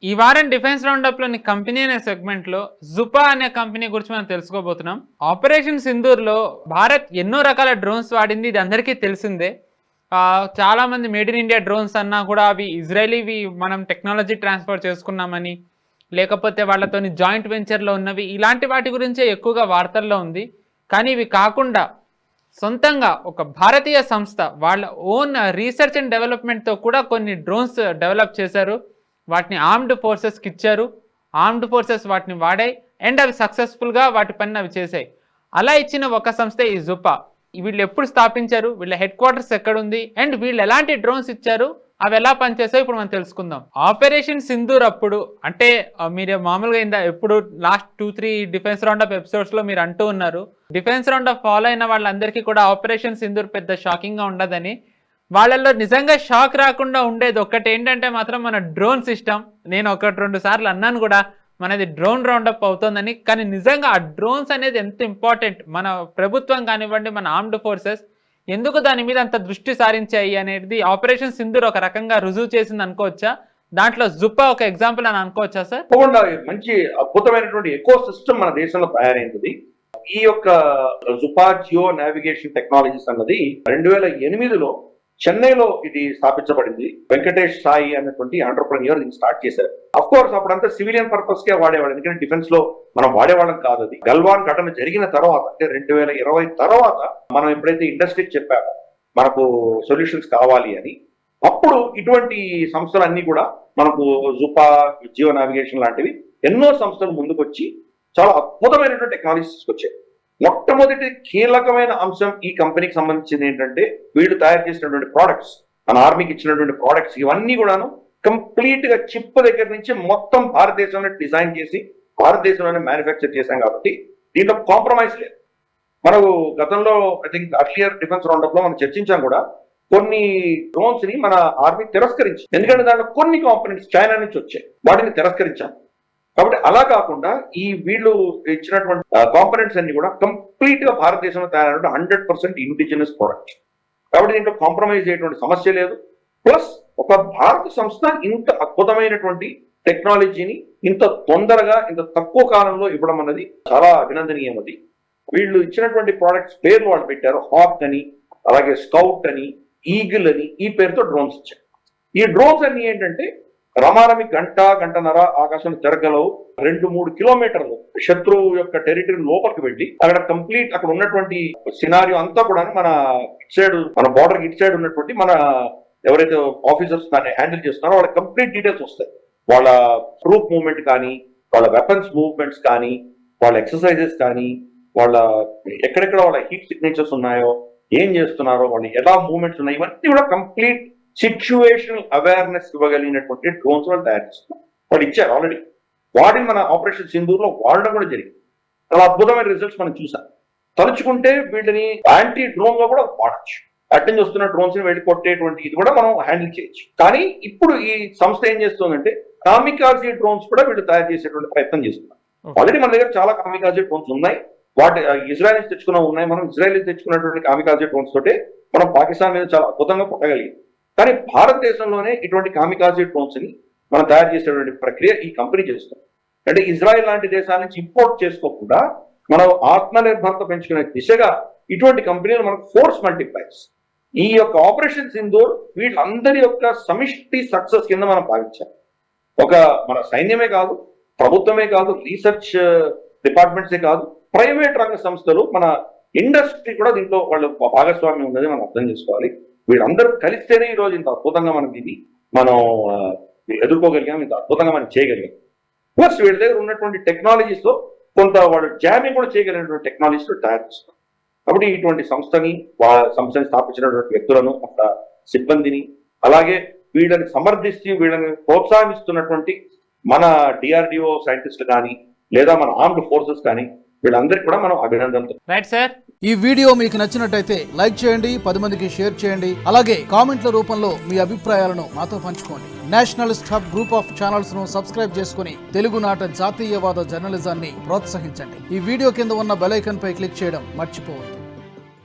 ఈ వారం defence రౌండప్లోని company అనే సెగ్మెంట్లో జుపా అనే కంపెనీ గురించి మనం తెలుసుకోబోతున్నాం. ఆపరేషన్ సింధూర్లో భారత్ ఎన్నో రకాల డ్రోన్స్ వాడింది, ఇది అందరికీ తెలిసిందే. చాలామంది మేడ్ ఇన్ ఇండియా డ్రోన్స్ అన్నా కూడా అవి ఇజ్రాయలీవి మనం టెక్నాలజీ ట్రాన్స్ఫర్ చేసుకున్నామని, లేకపోతే వాళ్ళతోని జాయింట్ వెంచర్లో ఉన్నవి, ఇలాంటి వాటి గురించే ఎక్కువగా వార్తల్లో ఉంది. కానీ ఇవి కాకుండా సొంతంగా ఒక భారతీయ సంస్థ వాళ్ళ ఓన్ రీసెర్చ్ అండ్ డెవలప్మెంట్తో కూడా కొన్ని డ్రోన్స్ డెవలప్ చేశారు. వాటిని ఆర్మ్డ్ ఫోర్సెస్కి ఇచ్చారు. ఆర్మ్డ్ ఫోర్సెస్ వాటిని వాడాయి అండ్ అవి సక్సెస్ఫుల్గా వాటి పని అవి చేశాయి. అలా ఇచ్చిన ఒక సంస్థ ఈ జుపా. వీళ్ళు ఎప్పుడు స్థాపించారు, వీళ్ళ హెడ్ క్వార్టర్స్ ఎక్కడుంది, అండ్ వీళ్ళు ఎలాంటి డ్రోన్స్ ఇచ్చారు, అవి ఎలా పనిచేసాయో ఇప్పుడు మనం తెలుసుకుందాం. ఆపరేషన్ సింధూర్ అప్పుడు అంటే మీరు మామూలుగా ఎప్పుడు లాస్ట్ 2-3 డిఫెన్స్ రౌండప్ ఎపిసోడ్స్లో మీరు అంటూ ఉన్నారు, డిఫెన్స్ రౌండప్ ఫాలో అయిన వాళ్ళందరికీ కూడా ఆపరేషన్ సింధూర్ పెద్ద షాకింగ్గా ఉండదని. వాళ్ళల్లో నిజంగా షాక్ రాకుండా ఉండేది ఒక్కటి ఏంటంటే మాత్రం మన డ్రోన్ సిస్టమ్. నేను 1-2 సార్లు అన్నాను కూడా మనది డ్రోన్ రౌండప్ అవుతుందని. కానీ నిజంగా ఆ డ్రోన్స్ అనేది ఎంత ఇంపార్టెంట్, మన ప్రభుత్వం కానివ్వండి, మన ఆర్మ్డ్ ఫోర్సెస్ ఎందుకు దాని మీద అంత దృష్టి సారించాయి అనేది ఆపరేషన్ సింధూర్ ఒక రకంగా రుజువు చేసింది అనుకోవచ్చా? దాంట్లో జుపా ఒక ఎగ్జాంపుల్ అని అనుకోవచ్చా సార్? మంచి అద్భుతమైనటువంటి ఎకో సిస్టమ్ మన దేశంలో తయారైంది. ఈ యొక్క జుపా జియో నావిగేషన్ టెక్నాలజీస్ అన్నది 2008లో చెన్నైలో ఇది స్థాపించబడింది. వెంకటేష్ సాయి అన్నటువంటి ఆంటర్ప్రెన్యూర్ దీన్ని స్టార్ట్ చేశారు. అఫ్ కోర్స్ అప్పుడంతా సివిలియన్ పర్పస్ కే వాడేవాడు, ఎందుకంటే డిఫెన్స్ లో మనం వాడేవాళ్ళం కాదు. అది గల్వాన్ ఘటన జరిగిన తర్వాత అంటే 2020 తర్వాత మనం ఎప్పుడైతే ఇండస్ట్రీకి చెప్పామో మనకు సొల్యూషన్స్ కావాలి అని, అప్పుడు ఇటువంటి సంస్థలన్నీ కూడా మనకు జుపా, జియో నావిగేషన్ లాంటివి ఎన్నో సంస్థలు ముందుకొచ్చి చాలా అద్భుతమైనటువంటి టెక్నాలజీస్ తీసుకొచ్చాయి. మొట్టమొదటి కీలకమైన అంశం ఈ కంపెనీకి సంబంధించింది ఏంటంటే వీళ్ళు తయారు చేసినటువంటి ప్రోడక్ట్స్, మన ఆర్మీకి ఇచ్చినటువంటి ప్రోడక్ట్స్ ఇవన్నీ కూడాను కంప్లీట్ గా చిప్ దగ్గర నుంచి మొత్తం భారతదేశంలో డిజైన్ చేసి భారతదేశంలోనే మ్యానుఫ్యాక్చర్ చేశాం కాబట్టి దీంట్లో కాంప్రమైజ్ లేదు. మనకు గతంలో I think earlier defence roundup లో మనం చర్చించాం కూడా, కొన్ని డ్రోన్స్ ని మన ఆర్మీ తిరస్కరించి, ఎందుకంటే దాంట్లో కొన్ని కాంపోనెంట్స్ చైనా నుంచి వచ్చాయి, వాటిని తిరస్కరించాం. కాబట్టి అలా కాకుండా ఈ వీళ్ళు ఇచ్చినటువంటి కాంపోనెంట్స్ అన్ని కూడా కంప్లీట్ గా భారతదేశంలో తయారైన 100% ఇండిజినస్ ప్రోడక్ట్. కాబట్టి దీంట్లో కాంప్రమైజ్ అయ్యేటువంటి సమస్య లేదు. ప్లస్ ఒక భారత సంస్థ ఇంత అద్భుతమైనటువంటి టెక్నాలజీని ఇంత తొందరగా ఇంత తక్కువ కాలంలో ఇవ్వడం అన్నది చాలా అభినందనీయం. అది వీళ్ళు ఇచ్చినటువంటి ప్రోడక్ట్స్ పేర్లు వాళ్ళు పెట్టారు. హాక్ అని, అలాగే స్కౌట్ అని, ఈగిల్ అని, ఈ పేరుతో డ్రోన్స్ ఇచ్చారు. ఈ డ్రోన్స్ అన్ని ఏంటంటే రమారమి గంటన్నర ఆకాశం తిరగలవు, 2-3 కిలోమీటర్లు శత్రువు యొక్క టెరిటరీ లోపలికి వెళ్ళి అక్కడ కంప్లీట్ అక్కడ ఉన్నటువంటి సినారియో అంతా కూడా మన ఇటు సైడ్, మన బార్డర్ ఇటు సైడ్ ఉన్నటువంటి మన ఎవరైతే ఆఫీసర్స్ దాన్ని హ్యాండిల్ చేస్తున్నారో వాళ్ళ కంప్లీట్ డీటెయిల్స్ వస్తాయి. వాళ్ళ ట్రూప్ మూవ్మెంట్ కానీ, వాళ్ళ వెపన్స్ మూవ్మెంట్స్ కానీ, వాళ్ళ ఎక్సర్సైజెస్ కానీ, వాళ్ళ ఎక్కడెక్కడ వాళ్ళ హీట్ సిగ్నేచర్స్ ఉన్నాయో, ఏం చేస్తున్నారో, వాళ్ళు ఎలా మూవ్మెంట్స్ ఉన్నాయి, ఇవన్నీ కూడా కంప్లీట్ సిచ్యువేషనల్ అవేర్నెస్ ఇవ్వగలిగినటువంటి డ్రోన్స్ వాళ్ళు తయారు చేస్తున్నారు. వాళ్ళు ఇచ్చారు ఆల్రెడీ. వాటిని మన ఆపరేషన్ సింధూర్ లో వాడడం కూడా జరిగింది. చాలా అద్భుతమైన రిజల్ట్స్ మనం చూసాం. తలుచుకుంటే వీటిని యాంటీ డ్రోన్ గా కూడా వాడచ్చు. అటెండ్ వస్తున్న డ్రోన్స్ ని వెళ్ళి కొట్టేటువంటి ఇది కూడా మనం హ్యాండిల్ చేయొచ్చు. కానీ ఇప్పుడు ఈ సంస్థ ఏం చేస్తుందంటే కామికాజీ డ్రోన్స్ కూడా వీళ్ళు తయారు చేసేటువంటి ప్రయత్నం చేస్తున్నారు. ఆల్రెడీ మన దగ్గర చాలా కామికాజీ డ్రోన్స్ ఉన్నాయి. వాటి ఇజ్రాయల్ నుంచి తెచ్చుకున్న ఉన్నాయి. మనం ఇజ్రాయల్ నుంచి తెచ్చుకున్నటువంటి కామికాజీ డ్రోన్స్ తోటే మనం పాకిస్తాన్ మీద చాలా అద్భుతంగా కొట్టగలిగాం. కానీ భారతదేశంలోనే ఇటువంటి కామికాజీ డ్రోన్స్ ని మనం తయారు చేసేటువంటి ప్రక్రియ ఈ కంపెనీ చేస్తుంది. అంటే ఇజ్రాయెల్ లాంటి దేశాల నుంచి ఇంపోర్ట్ చేసుకోకుండా మనం ఆత్మనిర్భరత పెంచుకునే దిశగా ఇటువంటి కంపెనీలు మనకు ఫోర్స్ మల్టిప్లైర్స్. ఈ యొక్క ఆపరేషన్ సింధూర్ వీళ్ళందరి యొక్క సమిష్టి సక్సెస్ కింద మనం భావించాలి. ఒక మన సైన్యమే కాదు, ప్రభుత్వమే కాదు, రీసెర్చ్ డిపార్ట్మెంట్సే కాదు, ప్రైవేట్ రంగ సంస్థలు, మన ఇండస్ట్రీ కూడా దీంట్లో వాళ్ళ భాగస్వామ్యం ఉన్నది మనం అర్థం చేసుకోవాలి. వీళ్ళందరూ కలిస్తేనే ఈ రోజు ఇంత అద్భుతంగా మనం దీన్ని మనం ఎదుర్కోగలిగాం, ఇంత అద్భుతంగా మనం చేయగలిగాం. ప్లస్ వీళ్ళ దగ్గర ఉన్నటువంటి టెక్నాలజీస్ లో కొంత వాళ్ళు జామింగ్ కూడా చేయగలిగినటువంటి టెక్నాలజీస్ తయారు చేస్తారు. కాబట్టి ఇటువంటి సంస్థని సంస్థని స్థాపించినటువంటి వ్యక్తులను, అక్కడ సిబ్బందిని, అలాగే వీళ్ళని సమర్థిస్తూ వీళ్ళని ప్రోత్సహిస్తున్నటువంటి మన డిఆర్డిఓ సైంటిస్టులు కానీ, లేదా మన ఆర్మ్డ్ ఫోర్సెస్ కానీ, వీళ్ళందరికీ కూడా మనం అభినందనలు. Right sir. ఈ వీడియో మీకు నచ్చినట్టయితే లైక్ చేయండి, 10 మందికి షేర్ చేయండి. అలాగే కామెంట్ల రూపంలో మీ అభిప్రాయాలను మాతో పంచుకోండి. Nationalist hub group of channels ను సబ్స్క్రైబ్ చేసుకుని తెలుగునాట జాతీయవాద జర్నలిజాన్ని ప్రోత్సహించండి. ఈ వీడియో కింద ఉన్న బెల్ ఐకాన్ పై క్లిక్ చేయడం మర్చిపోవద్దు.